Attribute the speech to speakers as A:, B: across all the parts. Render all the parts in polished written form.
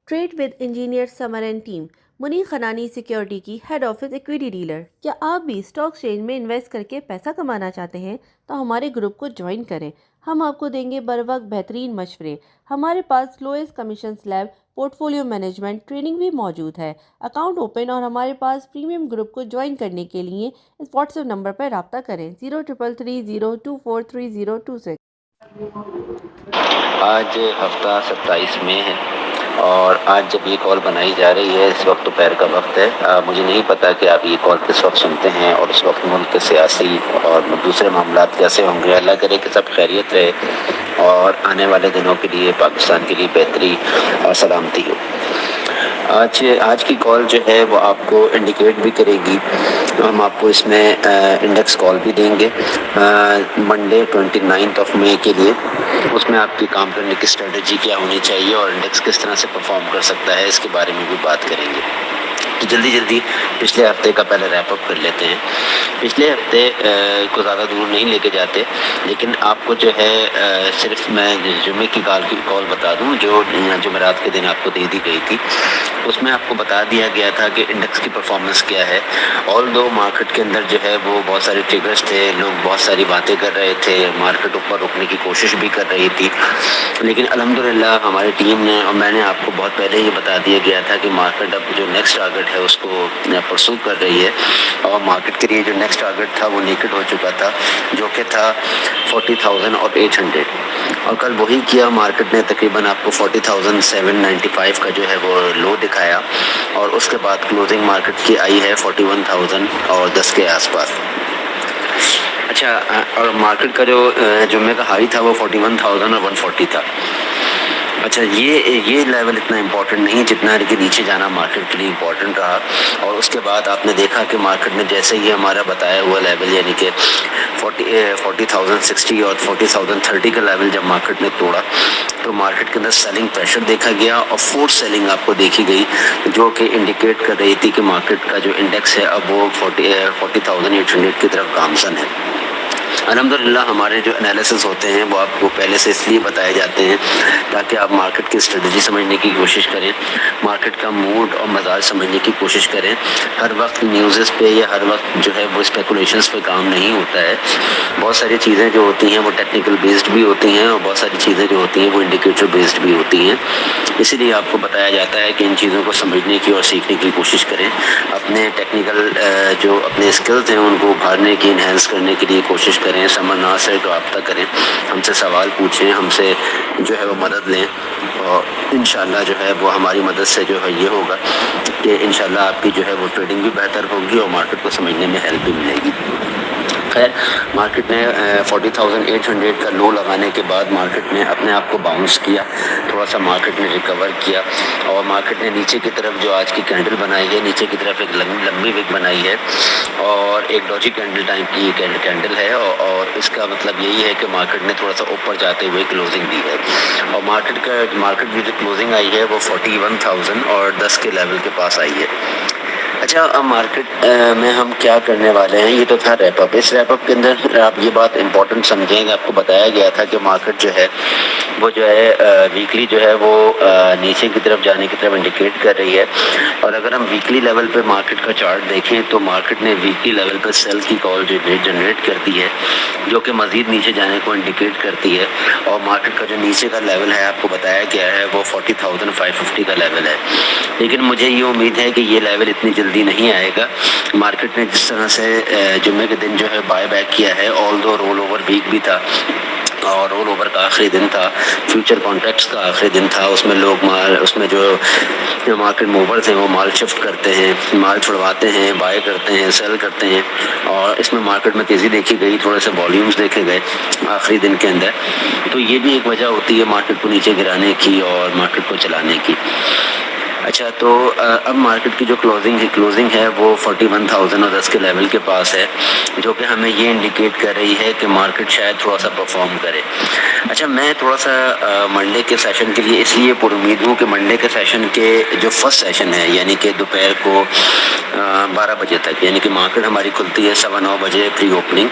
A: Trade with engineer Samar and team Munir Khanani security کی head office equity dealer. کیا آپ بھی اسٹاک ایکسچینج میں انویسٹ کر کے پیسہ کمانا چاہتے ہیں تو ہمارے گروپ کو جوائن کریں۔ ہم آپ کو دیں گے بر وقت بہترین مشورے۔ ہمارے پاس لوئسٹ کمیشن سلیب پورٹ فولیو مینجمنٹ ٹریننگ بھی موجود ہے۔ اکاؤنٹ اوپن اور ہمارے پاس پریمیم گروپ کو جوائن کرنے کے لیے اس واٹس ایپ نمبر پر رابطہ کریں 0333024326۔
B: آج ہفتہ 27 مئی ہے اور آج جب یہ کال بنائی جا رہی ہے اس وقت دوپہر کا وقت ہے۔ مجھے نہیں پتا کہ آپ یہ کال کس وقت سنتے ہیں اور اس وقت ملک کے سیاسی اور دوسرے معاملات کیسے ہوں گے۔ اللہ کرے کہ سب خیریت رہے اور آنے والے دنوں کے لیے پاکستان کے لیے بہتری اور سلامتی ہو۔ آج کی کال جو ہے وہ آپ کو انڈیکیٹ بھی کرے گی۔ ہم آپ کو اس میں انڈیکس کال بھی دیں گے منڈے 29 مئی کے لیے۔ اس میں آپ کی کام کرنے کی اسٹریٹجی کیا ہونی چاہیے اور انڈیکس کس طرح سے پرفارم کر سکتا ہے اس کے بارے میں بھی بات کریں گے۔ تو جلدی پچھلے ہفتے کا پہلے ریپ اپ کر لیتے ہیں۔ پچھلے ہفتے کو زیادہ دور نہیں لے کے جاتے، لیکن آپ کو جو ہے صرف میں جمعے کی کال بتا دوں جو جمعرات کے دن آپ کو دے دی گئی تھی۔ اس میں آپ کو بتا دیا گیا تھا کہ انڈیکس کی پرفارمنس کیا ہے۔ آل دو مارکیٹ کے اندر جو ہے وہ بہت سارے ٹریگرز تھے، لوگ بہت ساری باتیں کر رہے تھے، مارکیٹ اوپر رکنے کی کوشش بھی کر رہی تھی، لیکن الحمدللہ ہماری ٹیم نے اور میں نے آپ کو بہت پہلے ہی بتا دیا گیا تھا کہ مارکیٹ اب جو نیکسٹ ٹارگٹ ہے اس کو پرسو کر رہی ہے، اور مارکیٹ کے لیے جو نیکسٹ ٹارگٹ تھا وہ نیکڈ ہو چکا تھا، جو کہ تھا 40,800، اور کل وہی کیا۔ مارکیٹ نے تقریباً آپ کو 40,795 کا جو ہے وہ لو دکھایا، اور اس کے بعد کلوزنگ مارکیٹ کی آئی ہے 41,010 کے آس پاس۔ اچھا، اور مارکیٹ کا جو جمعے کا ہائی تھا وہ 41,140 تھا۔ اچھا، یہ لیول اتنا امپورٹنٹ نہیں جتنا کہ نیچے جانا مارکیٹ کے لیے امپورٹنٹ رہا، اور اس کے بعد آپ نے دیکھا کہ مارکیٹ نے جیسے ہی ہمارا بتایا ہوا لیول یعنی کہ 40,060 اور 40,030 کا لیول جب مارکیٹ نے توڑا تو مارکیٹ کے اندر سیلنگ پریشر دیکھا گیا اور فورس سیلنگ آپ کو دیکھی گئی، جو کہ انڈیکیٹ کر رہی تھی کہ مارکیٹ کا جو انڈیکس ہے اب وہ 40,800 کی طرف گامزن ہے۔ الحمدللہ ہمارے جو انالیسس ہوتے ہیں وہ آپ کو پہلے سے اس لیے بتائے جاتے ہیں تاکہ آپ مارکیٹ کی اسٹریٹجی سمجھنے کی کوشش کریں، مارکیٹ کا موڈ اور مزاج سمجھنے کی کوشش کریں۔ ہر وقت نیوزز پہ یا ہر وقت جو ہے وہ اسپیکولیشنز پہ کام نہیں ہوتا ہے۔ بہت ساری چیزیں جو ہوتی ہیں وہ ٹیکنیکل بیسڈ بھی ہوتی ہیں، اور بہت ساری چیزیں جو ہوتی ہیں وہ انڈیکیٹر بیسڈ بھی ہوتی ہیں۔ اسی لیے آپ کو بتایا جاتا ہے کہ ان چیزوں کو سمجھنے کی اور سیکھنے کی کوشش کریں، اپنے ٹیکنیکل جو اپنے اسکلز ہیں ان کو ابھارنے کی، انہینس کرنے کے لیے کوشش کریں۔ سمرنا سے رابطہ کریں، ہم سے سوال پوچھیں، ہم سے جو ہے وہ مدد لیں، اور انشاءاللہ جو ہے وہ ہماری مدد سے جو ہے یہ ہوگا کہ انشاءاللہ آپ کی جو ہے وہ ٹریڈنگ بھی بہتر ہوگی اور مارکیٹ کو سمجھنے میں ہیلپ بھی ملے گی۔ خیر، مارکیٹ نے 40,800 کا لو لگانے کے بعد مارکیٹ نے اپنے آپ کو باؤنس کیا، تھوڑا سا مارکیٹ نے ریکور کیا، اور مارکیٹ نے نیچے کی طرف جو آج کی کینڈل بنائی ہے، نیچے کی طرف ایک لمبی وک بنائی ہے اور ایک ڈوجی کینڈل ٹائپ کی کینڈل ہے، اور اس کا مطلب یہی ہے کہ مارکیٹ نے تھوڑا سا اوپر جاتے ہوئے کلوزنگ دی ہے، اور مارکیٹ کی جو کلوزنگ آئی ہے وہ 41,010 کے لیول کے پاس آئی ہے۔ اچھا، اب مارکیٹ میں ہم کیا کرنے والے ہیں، یہ تو تھا ریپ اپ۔ اس ریپ اپ کے اندر آپ یہ بات امپورٹنٹ سمجھیں کہ آپ کو بتایا گیا تھا کہ مارکیٹ جو ہے وہ جو ہے ویکلی جو ہے وہ نیچے کی طرف جانے کی طرف انڈیکیٹ کر رہی ہے، اور اگر ہم ویکلی لیول پہ مارکیٹ کا چارٹ دیکھیں تو مارکیٹ نے ویکلی لیول پہ سیل کی کال جنریٹ کرتی ہے، جو کہ مزید نیچے جانے کو انڈیکیٹ کرتی ہے، اور مارکیٹ کا جو نیچے کا لیول ہے آپ کو بتایا گیا ہے وہ 40,550 کا لیول ہے، لیکن مجھے یہ امید ہے کہ یہ لیول اتنی جلدی نہیں آئے گا۔ مارکیٹ نے جس طرح سے جمعے کے دن جو ہے بائی بیک کیا ہے، آل دو رول اوور ویک بھی تھا اور رول اوور کا آخری دن تھا، فیوچر کانٹریکٹس کا آخری دن تھا، اس میں لوگ اس میں جو مارکیٹ موورز ہیں وہ مال شفٹ کرتے ہیں، مال چھڑواتے ہیں، بائی کرتے ہیں، سیل کرتے ہیں، اور اس میں مارکیٹ میں تیزی دیکھی گئی، تھوڑے سے والیومز دیکھے گئے آخری دن کے اندر، تو یہ بھی ایک وجہ ہوتی ہے مارکیٹ کو نیچے گرانے کی اور مارکیٹ کو چلانے کی۔ اچھا تو اب مارکیٹ کی جو کلوزنگ ہے وہ 41,010 کے لیول کے پاس ہے، جو کہ ہمیں یہ انڈیکیٹ کر رہی ہے کہ مارکیٹ شاید تھوڑا سا پرفارم کرے۔ اچھا میں تھوڑا سا منڈے کے سیشن کے لیے اس لیے پر امید ہوں کہ منڈے کے سیشن کے جو فرسٹ سیشن ہے، یعنی کہ دوپہر کو 12 بجے تک، یعنی کہ مارکیٹ ہماری کھلتی ہے 9:15 بجے پری اوپننگ۔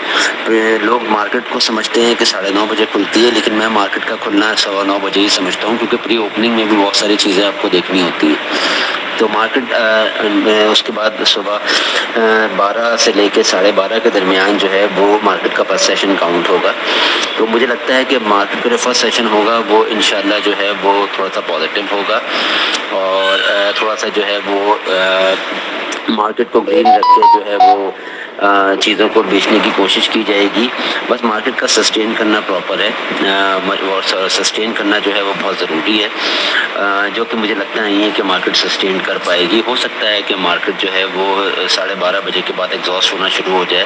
B: لوگ مارکیٹ کو سمجھتے ہیں کہ 9:30 بجے کھلتی ہے، لیکن میں مارکیٹ کا کھلنا 9:15 بجے ہی سمجھتا ہوں، کیونکہ پری اوپننگ میں بھی بہت ساری چیزیں آپ کو دیکھنی ہوتی ہے۔ تو مارکیٹ اس کے بعد صبح 12 سے لے کے 12:30 کے درمیان جو ہے وہ مارکیٹ کا فرسٹ سیشن کاؤنٹ ہوگا۔ تو مجھے لگتا ہے کہ مارکیٹ کا جو فرسٹ سیشن ہوگا وہ انشاءاللہ جو ہے وہ تھوڑا سا پازیٹیو ہوگا، اور تھوڑا سا جو ہے وہ مارکیٹ کو گرین رکھ کے جو ہے وہ چیزوں کو بیچنے کی کوشش کی جائے گی۔ بس مارکیٹ کا سسٹین کرنا پراپر ہے، اور سسٹین کرنا جو ہے وہ بہت ضروری ہے، جو کہ مجھے لگتا نہیں ہے کہ مارکیٹ سسٹین کر پائے گی۔ ہو سکتا ہے کہ مارکیٹ جو ہے وہ 12:30 بجے کے بعد ایگزاسٹ ہونا شروع ہو جائے،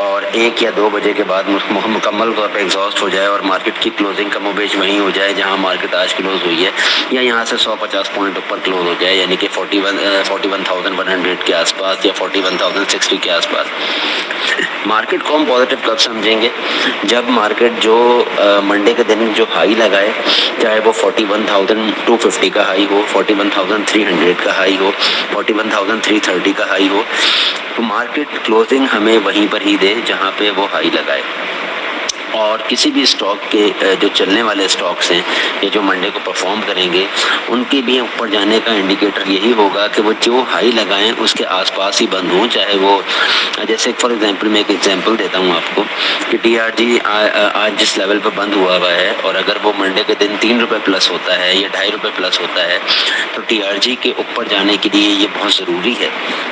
B: اور 1 یا 2 بجے کے بعد مکمل طور پہ ایگزاسٹ ہو جائے، اور مارکیٹ کی کلوزنگ کم و بیش وہیں ہو جائے جہاں مارکیٹ آج کلوز ہوئی ہے، یا یہاں سے 150 پوائنٹ اوپر کلوز ہو جائے، یعنی کہ 41,100 کے آس پاس یا 41,060 کے آس پاس۔ مارکیٹ کو ہم پازیٹیو کب سمجھیں گے؟ جب مارکیٹ جو منڈے کے دن جو ہائی لگائے، چاہے وہ 41,250 کا ہائی ہو، 41,300 کا ہائی ہو، 41,330 کا ہائی ہو، تو مارکیٹ کلوزنگ ہمیں وہیں پر ہی دے جہاں پہ وہ ہائی لگائے۔ اور کسی بھی اسٹاک کے جو چلنے والے اسٹاکس ہیں یا جو منڈے کو پرفارم کریں گے، ان کے بھی اوپر جانے کا انڈیکیٹر یہی ہوگا کہ وہ جو ہائی لگائیں اس کے آس پاس ہی بند ہوں، چاہے وہ جیسے فار ایگزامپل میں ایک ایگزامپل دیتا ہوں آپ کو کہ ٹی آر جی آج جس لیول پہ بند ہوا ہے، اور اگر وہ منڈے کے دن 3 روپے پلس ہوتا ہے یا 2.5 روپے پلس ہوتا ہے، تو ٹی آر جی کے اوپر جانے کے لیے یہ بہت ضروری ہے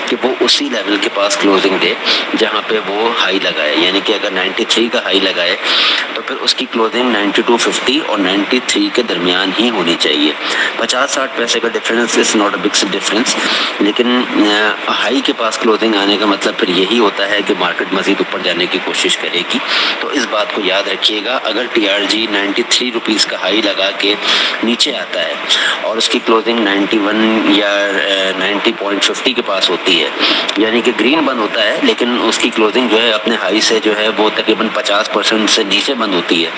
B: کہ وہ اسی لیول کے پاس کلوزنگ دے جہاں پہ وہ ہائی لگائے، یعنی کہ اگر 93 کا ہائی لگائے تو پھر اس کی کلوزنگ 92.50 اور 93 کے درمیان ہی ہونی چاہیے۔ 50-60 پیسے کا difference is not a big difference, لیکن ہائی کے پاس کلوزنگ آنے کا مطلب پھر یہی ہوتا ہے کہ مارکیٹ مزید اوپر جانے کی کوشش کرے گی۔ تو اس بات کو یاد رکھیے گا، اگر ٹی آر جی 93 روپیز کا ہائی لگا کے نیچے آتا ہے اور اس کی کلوزنگ 91 یا 90.50 کے پاس ہوتی ہے، یعنی کہ گرین بند ہوتا ہے لیکن اس کی کلوزنگ جو ہے اپنے ہائی سے جو ہے وہ تقریباً 50% سے نیچے بند ہوتی ہے،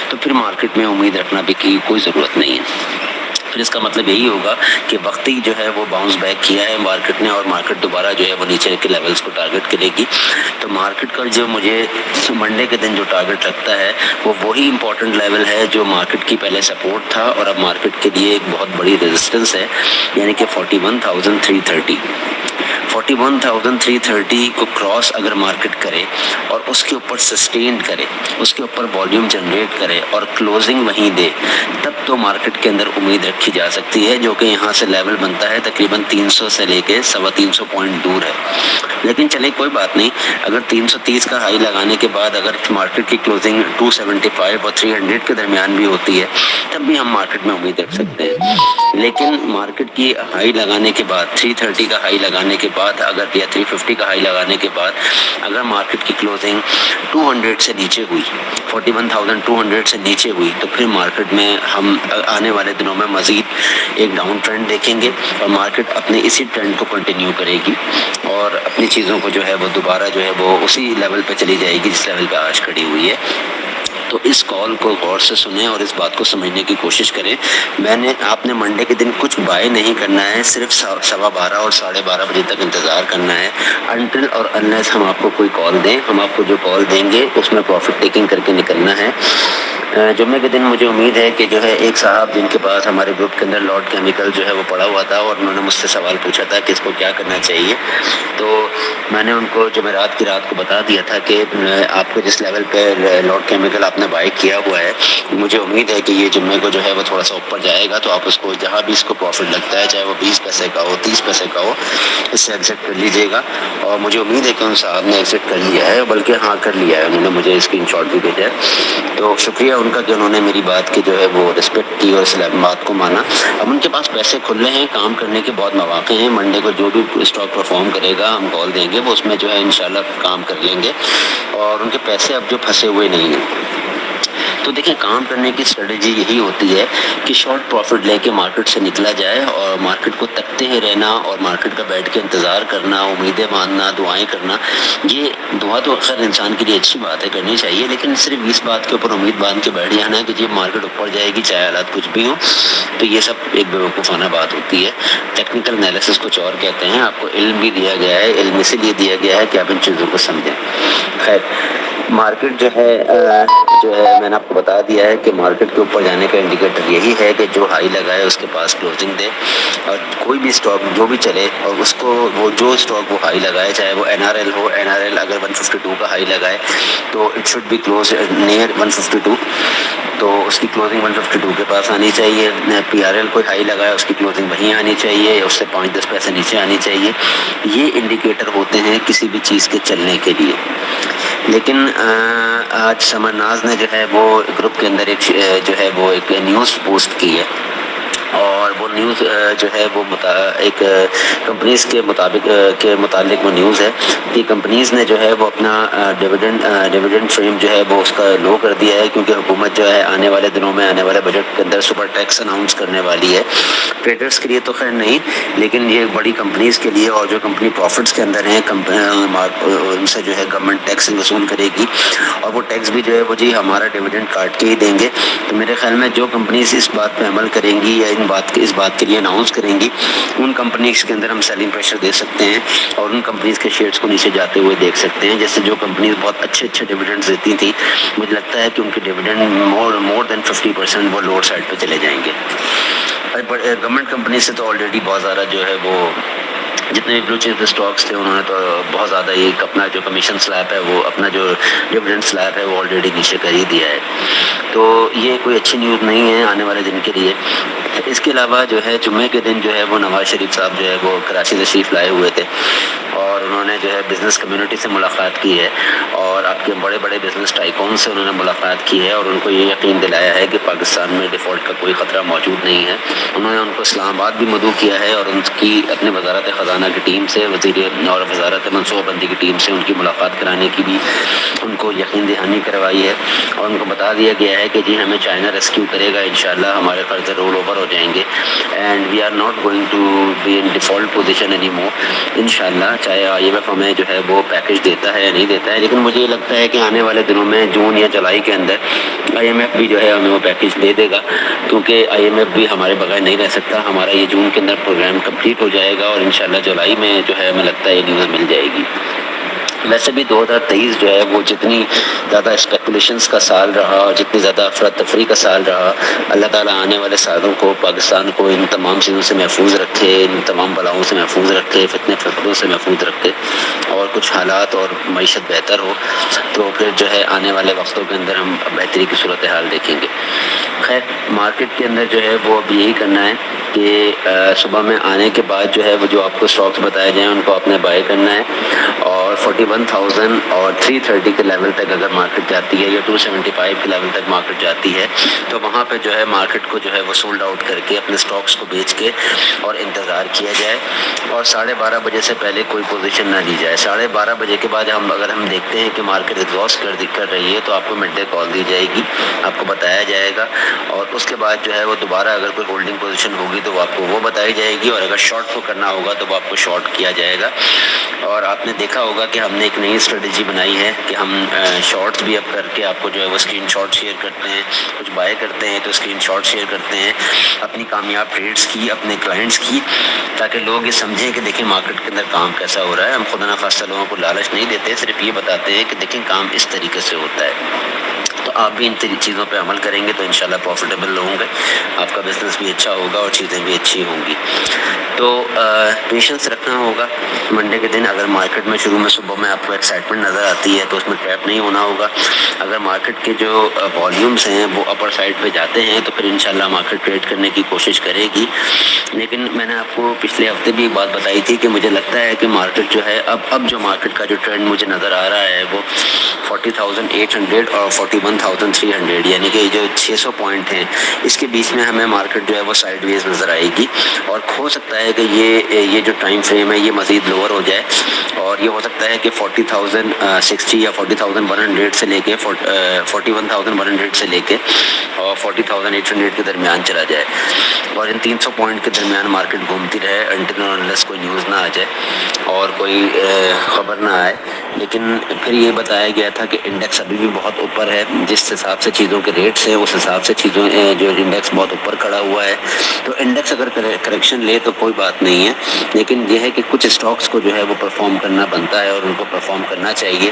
B: تو پھر مارکیٹ میں امید رکھنا بھی کی کوئی ضرورت نہیں ہے۔ پھر اس کا مطلب یہی ہوگا کہ وقتی جو ہے وہ باؤنس بیک کیا ہے مارکیٹ نے، اور مارکیٹ دوبارہ جو ہے وہ نیچے کے لیولز کو ٹارگٹ کرے گی۔ تو مارکیٹ کا جو مجھے منڈے کے دن جو ٹارگٹ لگتا ہے وہ وہی امپورٹنٹ لیول ہے جو مارکیٹ کی پہلے سپورٹ تھا اور اب مارکیٹ کے لیے ایک بہت بڑی ریزسٹنس ہے، یعنی کہ 41,330۔ 41,330 کو کراس اگر مارکیٹ کرے اور اس کے اوپر سسٹین کرے، اس کے اوپر والیوم جنریٹ کرے اور کلوزنگ وہیں دے، تب تو مارکیٹ کے اندر امید رکھی جا سکتی ہے، جو کہ یہاں سے لیول بنتا ہے تقریباً 300 سے لے کے 350 پوائنٹ دور ہے۔ لیکن چلے کوئی بات نہیں، اگر 330 کا ہائی لگانے کے بعد اگر مارکیٹ کی کلوزنگ 275 اور 300 کے درمیان بھی ہوتی ہے، تب بھی ہم مارکیٹ میں امید رکھ سکتے ہیں۔ لیکن مارکیٹ کی ہائی لگانے کے بعد 330 کا ہائی لگانے کے بعد اگر یا 350 کا ہائی لگانے کے بعد اگر مارکیٹ کی کلوزنگ 200 سے نیچے ہوئی، 41,200 سے نیچے ہوئی، تو پھر مارکیٹ میں ہم آنے والے دنوں میں مزید ایک ڈاؤن ٹرینڈ دیکھیں گے، اور مارکیٹ اپنے اسی ٹرینڈ کو کنٹینیو کرے گی اور اپنی چیزوں کو جو ہے وہ دوبارہ جو ہے وہ اسی لیول پہ چلی جائے گی جس لیول پہ آج کھڑی ہوئی ہے۔ تو اس کال کو غور سے سنیں اور اس بات کو سمجھنے کی کوشش کریں۔ آپ نے منڈے کے دن کچھ بائی نہیں کرنا ہے، صرف 12:15 اور 12:30 بجے تک انتظار کرنا ہے، انٹل اور انلیس ہم آپ کو کوئی کال دیں۔ ہم آپ کو جو کال دیں گے اس میں پروفٹ ٹیکنگ کر کے نکلنا ہے۔ جمعے کے دن مجھے امید ہے کہ جو ہے ایک صاحب جن کے پاس ہمارے گروپ کے اندر لارڈ کیمیکل جو ہے وہ پڑا ہوا تھا، اور انہوں نے مجھ سے سوال پوچھا تھا کہ اس کو کیا کرنا چاہیے، تو میں نے ان کو جمعرات کی رات کو بتا دیا تھا کہ آپ کو جس لیول پہ لارڈ کیمیکل آپ نے بائی کیا ہوا ہے، مجھے امید ہے کہ یہ جمعے کو جو ہے وہ تھوڑا سا اوپر جائے گا، تو آپ اس کو جہاں بھی اس کو پروفٹ لگتا ہے، چاہے وہ 20 پیسے کا ہو 30 پیسے کا ہو، اس سے ایگزٹ کر لیجیے گا۔ اور مجھے امید ہے کہ ان صاحب نے ایگزٹ کر لیا ہے، بلکہ ہاں کر لیا ہے، انہوں نے مجھے اسکرین شاٹ بھی بھیجا ہے، تو شکریہ ان کا کہ انہوں نے میری بات کی جو ہے وہ رسپیکٹ کی اور اس بات کو مانا۔ اب ان کے پاس پیسے کھلے ہیں، کام کرنے کے بہت مواقع ہیں، منڈے کو جو بھی اسٹاک پرفارم کرے گا ہم کال دیں گے، وہ اس میں جو ہے انشاءاللہ کام کر لیں گے، اور ان کے پیسے اب جو پھنسے ہوئے نہیں ہیں۔ تو دیکھیں کام کرنے کی اسٹریٹجی یہی ہوتی ہے کہ شارٹ پروفٹ لے کے مارکیٹ سے نکلا جائے اور مارکیٹ کو تکتے ہی رہنا اور مارکیٹ کا بیٹھ کے انتظار کرنا، امیدیں باندھنا، دعائیں کرنا. یہ دعا تو خیر انسان کے لیے اچھی بات ہے، کرنی چاہیے، لیکن صرف اس بات کے اوپر امید باندھ کے بیٹھ جانا کہ جی مارکیٹ اوپر جائے گی چاہے حالات کچھ بھی ہوں، تو یہ سب ایک بیوقوفانہ بات ہوتی ہے. ٹیکنیکل انالیسس کچھ اور کہتے ہیں. آپ کو علم بھی دیا گیا ہے، علم اسی لیے دیا گیا ہے کہ آپ ان چیزوں کو سمجھیں. خیر مارکیٹ جو ہے میں نے آپ کو بتا دیا ہے کہ مارکیٹ کے اوپر جانے کا انڈیکیٹر یہی ہے کہ جو ہائی لگائے اس کے پاس کلوزنگ دے، اور کوئی بھی اسٹاک جو بھی چلے اور اس کو وہ جو اسٹاک وہ ہائی لگائے، چاہے وہ NRL ہو، NRL اگر 152 کا ہائی لگائے تو it should be close near 152، تو اس کی کلوزنگ 152 کے پاس آنی چاہیے. PRL کوئی ہائی لگائے اس کی کلوزنگ وہیں آنی چاہیے، اس سے 5-10 پیسے نیچے آنی چاہیے. یہ انڈیکیٹر ہوتے ہیں کسی بھی چیز کے چلنے کے لیے. لیکن آج سمر ناز نے جو ہے وہ گروپ کے اندر ایک نیوز پوسٹ کی ہے، اور وہ نیوز جو ہے وہ ایک کمپنیز کے متعلق وہ نیوز ہے کہ کمپنیز نے جو ہے وہ اپنا ڈیویڈنڈ فریم جو ہے وہ اس کا لو کر دیا ہے، کیونکہ حکومت جو ہے آنے والے دنوں میں آنے والے بجٹ کے اندر سپر ٹیکس اناؤنس کرنے والی ہے. ٹریڈرز کے لیے تو خیر نہیں، لیکن یہ بڑی کمپنیز کے لیے، اور جو کمپنی پروفٹس کے اندر ہیں ان سے جو ہے گورنمنٹ ٹیکس وصول کرے گی، اور وہ ٹیکس بھی جو ہے وہ جی ہمارا ڈیویڈنڈ کاٹ کے ہی دیں گے. تو میرے خیال میں جو کمپنیز اس بات پہ عمل کریں گی یا اس بات کے لیے اناؤنس کریں گی، ان کمپنیز کے اندر ہم سیلنگ پریشر دے سکتے ہیں، اور ان کمپنیز کے شیئرز کو نیچے جاتے ہوئے دیکھ سکتے ہیں. جیسے جو کمپنیز بہت اچھے ڈیویڈنڈز دیتی تھیں، مجھے لگتا ہے کہ ان کے ڈیویڈنڈ مور دین 50% وہ لوور سائڈ پہ چلے جائیں گے. گورنمنٹ کمپنی سے تو آلریڈی بہت زیادہ جو ہے وہ جتنے بھی بلو چپ اسٹاکس تھے انہوں نے تو بہت زیادہ ایک اپنا جو کمیشن سلیب ہے، وہ اپنا جو ڈیویڈنڈ سلیب ہے وہ آلریڈی نیچے کر ہی دیا ہے. تو یہ کوئی اچھی نیوز نہیں ہے آنے والے دن کے لیے. اس کے علاوہ جو ہے جمعے کے دن جو ہے وہ نواز شریف صاحب جو ہے وہ کراچی تشریف لائے ہوئے تھے، اور انہوں نے جو ہے بزنس کمیونٹی سے ملاقات کی ہے، اور آپ کے بڑے بڑے بزنس ٹائکون سے انہوں نے ملاقات کی ہے، اور ان کو یہ یقین دلایا ہے کہ پاکستان میں ڈیفالٹ کا کوئی خطرہ موجود نہیں ہے. انہوں نے ان کو اسلام آباد بھی مدعو کیا ہے، اور ان کی اپنے وزارت خزانہ کی ٹیم سے اور وزارت منصوبہ بندی کی ٹیم سے ان کی ملاقات کرانے کی بھی ان کو یقین دہانی کروائی ہے، اور ان کو بتا دیا گیا ہے کہ جی ہمیں چائنا ریسکیو کرے گا انشاءاللہ، ہمارے قرض رول اوور ہو جائیں گے، and we are not going to be in default position any more انشاءاللہ. چاہے IMF ہمیں جو ہے وہ پیکج دیتا ہے یا نہیں دیتا ہے، لیکن مجھے یہ لگتا ہے کہ آنے والے دنوں میں جون یا جولائی کے اندر IMF بھی جو ہے ہمیں وہ پیکج دے دے گا، کیونکہ IMF بھی ہمارے بغیر نہیں رہ سکتا. ہمارا یہ جون کے اندر پروگرام کمپلیٹ ہو جائے گا، اور انشاءاللہ جولائی میں جو ہے ہمیں لگتا ہے یہ نیوز مل جائے گی. ویسے بھی 2023 جو ہے وہ جتنی زیادہ اسپیکولیشنس کا سال رہا اور جتنی زیادہ افراتفری کا سال رہا، اللہ تعالیٰ آنے والے سالوں کو پاکستان کو ان تمام چیزوں سے محفوظ رکھے، ان تمام بلاؤں سے محفوظ رکھے، فتنے فسادوں سے محفوظ رکھے، اور کچھ حالات اور معیشت بہتر ہو، تو پھر جو ہے آنے والے وقتوں کے اندر ہم بہتری کی صورتحال دیکھیں گے. خیر مارکیٹ کے اندر جو ہے وہ اب یہی کرنا ہے کہ صبح میں آنے کے بعد جو ہے وہ جو آپ کو اسٹاکس بتائے جائیں ان کو آپ نے بائی کرنا ہے، اور 41,000 اور 330 کے لیول تک اگر مارکیٹ جاتی ہے یا 275 کے لیول تک مارکیٹ جاتی ہے، تو وہاں پہ جو ہے مارکیٹ کو جو ہے وہ سولڈ آؤٹ کر کے اپنے اسٹاکس کو بیچ کے اور انتظار کیا جائے، اور 12:30 بجے سے پہلے کوئی پوزیشن نہ لی جائے. 12:30 بجے کے بعد اگر ہم دیکھتے ہیں کہ مارکیٹ ایگزاسٹ کر رہی ہے تو آپ کو مڈ ڈے کال دی جائے گی، آپ کو بتایا جائے گا، اور اس کے بعد جو ہے وہ دوبارہ اگر کوئی ہولڈنگ پوزیشن ہوگی تو وہ آپ کو وہ بتائی جائے گی، اور اگر شارٹ کو کرنا ہوگا تو وہ آپ کو شارٹ کیا جائے گا. اور آپ نے دیکھا ہوگا کہ ہم نے ایک نئی اسٹریٹجی بنائی ہے کہ ہم شارٹس بھی اب کر کے آپ کو جو ہے وہ اسکرین شاٹ شیئر کرتے ہیں، کچھ بائی کرتے ہیں تو اسکرین شاٹ شیئر کرتے ہیں اپنی کامیاب ٹریڈس کی، اپنے کلائنٹس کی، تاکہ لوگ یہ سمجھیں کہ دیکھیں مارکیٹ کے اندر کام کیسا ہو رہا ہے. ہم خدا نخواستہ لوگوں کو لالچ نہیں دیتے، صرف یہ بتاتے ہیں کہ دیکھیں کام اس طریقے سے ہوتا ہے. تو آپ بھی ان چیزوں پہ عمل کریں گے تو انشاءاللہ پروفیٹیبل ہوں گے، آپ کا بزنس بھی اچھا ہوگا اور چیزیں بھی اچھی ہوں گی. تو پیشنس رکھنا ہوگا. منڈے کے دن اگر مارکیٹ میں شروع میں صبح میں آپ کو ایکسائٹمنٹ نظر آتی ہے تو اس میں ٹریپ نہیں ہونا ہوگا. اگر مارکیٹ کے جو والیومز ہیں وہ اپر سائڈ پہ جاتے ہیں تو پھر انشاءاللہ مارکیٹ ٹریڈ کرنے کی کوشش کرے گی. لیکن میں نے آپ کو پچھلے ہفتے بھی ایک بات بتائی تھی کہ مجھے لگتا ہے کہ مارکیٹ جو ہے اب جو مارکیٹ کا جو ٹرینڈ مجھے نظر آ رہا ہے وہ 40,800 اور 41,300 یعنی کہ جو 600 پوائنٹ ہیں اس کے بیچ میں ہمیں مارکیٹ جو ہے وہ سائیڈ ویز نظر آئے گی، اور ہو سکتا ہے کہ یہ جو ٹائم فریم ہے یہ مزید لوور ہو جائے، اور یہ ہو سکتا ہے کہ 40,060 یا 40,100 سے لے کے 41,100 سے لے کے اور 40,800 کے درمیان چلا جائے، اور ان 300 پوائنٹ کے درمیان مارکیٹ گھومتی رہے انٹل انلیس کوئی نیوز نہ آ جائے اور کوئی خبر نہ آئے۔ لیکن پھر یہ بتایا گیا تھا کہ انڈیکس ابھی بھی بہت اوپر ہے، جس حساب سے چیزوں کے ریٹس ہیں اس حساب سے چیزوں جو انڈیکس بہت اوپر کھڑا ہوا ہے، تو انڈیکس اگر کریکشن لے تو کوئی بات نہیں ہے، لیکن یہ ہے کہ کچھ اسٹاکس کو جو ہے وہ پرفارم کرنا بنتا ہے اور ان کو پرفارم کرنا چاہیے۔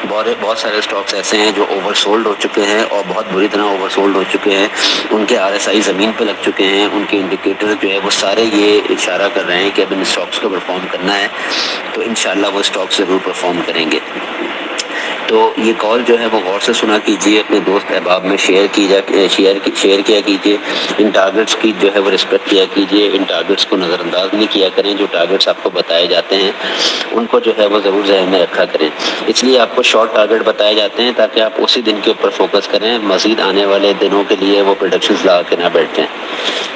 B: بہت سارے اسٹاکس ایسے ہیں جو اوور سولڈ ہو چکے ہیں اور بہت بری طرح اوور سولڈ ہو چکے ہیں، ان کے RSI زمین پہ لگ چکے ہیں، ان کے انڈیکیٹر جو ہے وہ سارے یہ اشارہ کر رہے ہیں کہ اب ان اسٹاکس کو پرفارم کرنا ہے، تو انشاءاللہ وہ اسٹاکس ضرور پرفارم کریں گے۔ تو یہ کال جو ہے وہ غور سے سنا کیجیے، اپنے دوست احباب میں شیئر کیا کیجیے، ان ٹارگٹس کی جو ہے وہ رسپیکٹ کیا کیجیے، ان ٹارگٹس کو نظر انداز نہیں کیا کریں، جو ٹارگٹس آپ کو بتائے جاتے ہیں ان کو جو ہے وہ ضرور ذہن میں رکھا کریں۔ اس لیے آپ کو شارٹ ٹارگٹ بتائے جاتے ہیں تاکہ آپ اسی دن کے اوپر فوکس کریں، مزید آنے والے دنوں کے لیے وہ پروڈکشنز لگا کے نہ بیٹھ جائیں،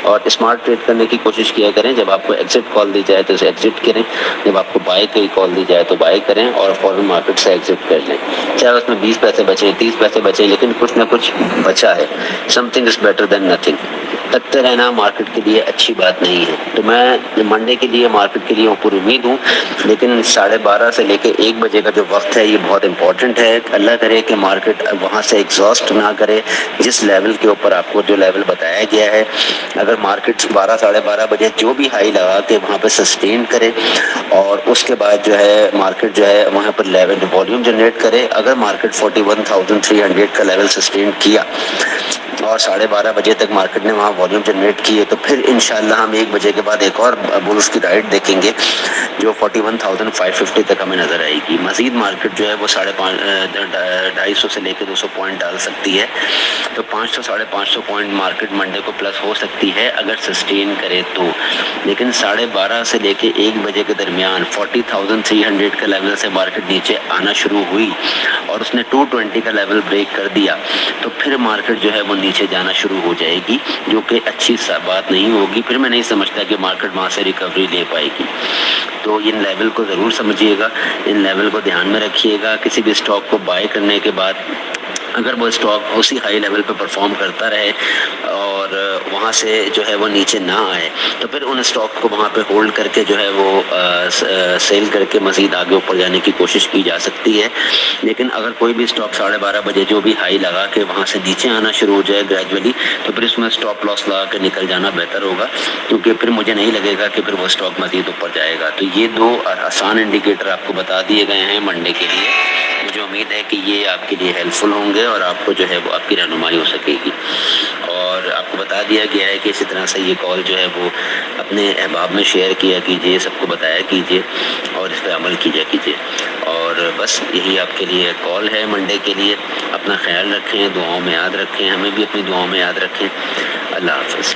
B: اور اسمارٹ ٹریڈ کرنے کی کوشش کیا کریں۔ جب آپ کو ایگزٹ کال دی جائے تو اسے ایگزٹ کریں، جب آپ کو بائی کی کال دی جائے تو بائی کریں اور فوراً مارکیٹ سے ایگزٹ کر لیں، چاہے اس میں 20 پیسے بچیں 30 پیسے بچیں، لیکن کچھ نہ کچھ بچا ہے۔ Something is better than nothing. تکتے رہنا مارکیٹ کے لیے اچھی بات نہیں ہے، تو میں منڈے کے لیے مارکیٹ کے لیے پر امید ہوں، لیکن 12:30 سے لے کے 1 بجے کا جو وقت ہے یہ بہت امپورٹنٹ ہے۔ اللہ کرے کہ مارکیٹ وہاں سے ایگزاسٹ نہ کرے، جس لیول کے اوپر آپ کو جو لیول بتایا گیا ہے، اگر مارکیٹ 12 ساڑھے 12 بجے جو بھی ہائی لگا کے وہاں پہ سسٹین کرے اور اس کے بعد جو ہے مارکیٹ جو ہے وہاں پر لیول والیوم جنریٹ کرے، اگر مارکیٹ 41,300 کا لیول سسٹین کیا اور 12:30 بجے تک مارکیٹ نے وہاں والیوم جنریٹ کیے، تو پھر انشاءاللہ ہم 1 بجے کے بعد ایک اور بولز کی رائٹ دیکھیں گے جو 41,550 تک ہمیں نظر آئے گی۔ مزید مارکیٹ جو ہے وہ 250 سے لے کے 200 پوائنٹ ڈال سکتی ہے، تو 500 ساڑھے 500 پوائنٹ مارکیٹ منڈے کو پلس ہو سکتی ہے اگر سسٹین کرے تو، لیکن 12:30 سے لے کے 1 بجے کے درمیان 40,300 کا لیول سے مارکیٹ نیچے آنا شروع ہوئی اور اس نے 220 کا لیول بریک کر دیا، تو پھر مارکیٹ جو ہے وہ نیچے جانا شروع ہو جائے گی، جو کہ اچھی بات نہیں ہوگی۔ پھر میں نہیں سمجھتا کہ مارکیٹ وہاں سے ریکوری لے پائے گی، تو ان لیول کو ضرور سمجھیے گا، ان لیول کو دھیان میں رکھیے گا۔ کسی بھی اسٹاک کو بائی کرنے کے بعد اگر وہ اسٹاک اسی ہائی لیول پہ پرفارم کرتا رہے اور وہاں سے جو ہے وہ نیچے نہ آئے، تو پھر ان اسٹاک کو وہاں پہ ہولڈ کر کے جو ہے وہ سیل کر کے مزید آگے اوپر جانے کی کوشش کی جا سکتی ہے۔ لیکن اگر کوئی بھی اسٹاک 12:30 بجے جو بھی ہائی لگا کے وہاں سے نیچے آنا شروع ہو جائے گریجولی، تو پھر اس میں اسٹاپ لاس لگا کے نکل جانا بہتر ہوگا، کیونکہ پھر مجھے نہیں لگے گا کہ پھر وہ اسٹاک مزید اوپر جائے گا۔ تو یہ 2 آسان انڈیکیٹر آپ کو بتا دیے گئے ہیں منڈے کے لیے، مجھے امید ہے کہ یہ آپ کے لیے ہیلپ فل ہوں گے اور آپ کو جو ہے وہ آپ کی رہنمائی ہو سکے گی، اور آپ کو بتا دیا گیا ہے کہ اسی طرح سے یہ کال جو ہے وہ اپنے احباب میں شیئر کیا کیجیے، سب کو بتایا کیجیے اور اس پہ عمل کیا کیجیے، اور بس یہی آپ کے لیے کال ہے منڈے کے لیے۔ اپنا خیال رکھیں، دعاؤں میں یاد رکھیں، ہمیں بھی اپنی دعاؤں میں یاد رکھیں۔ اللہ حافظ۔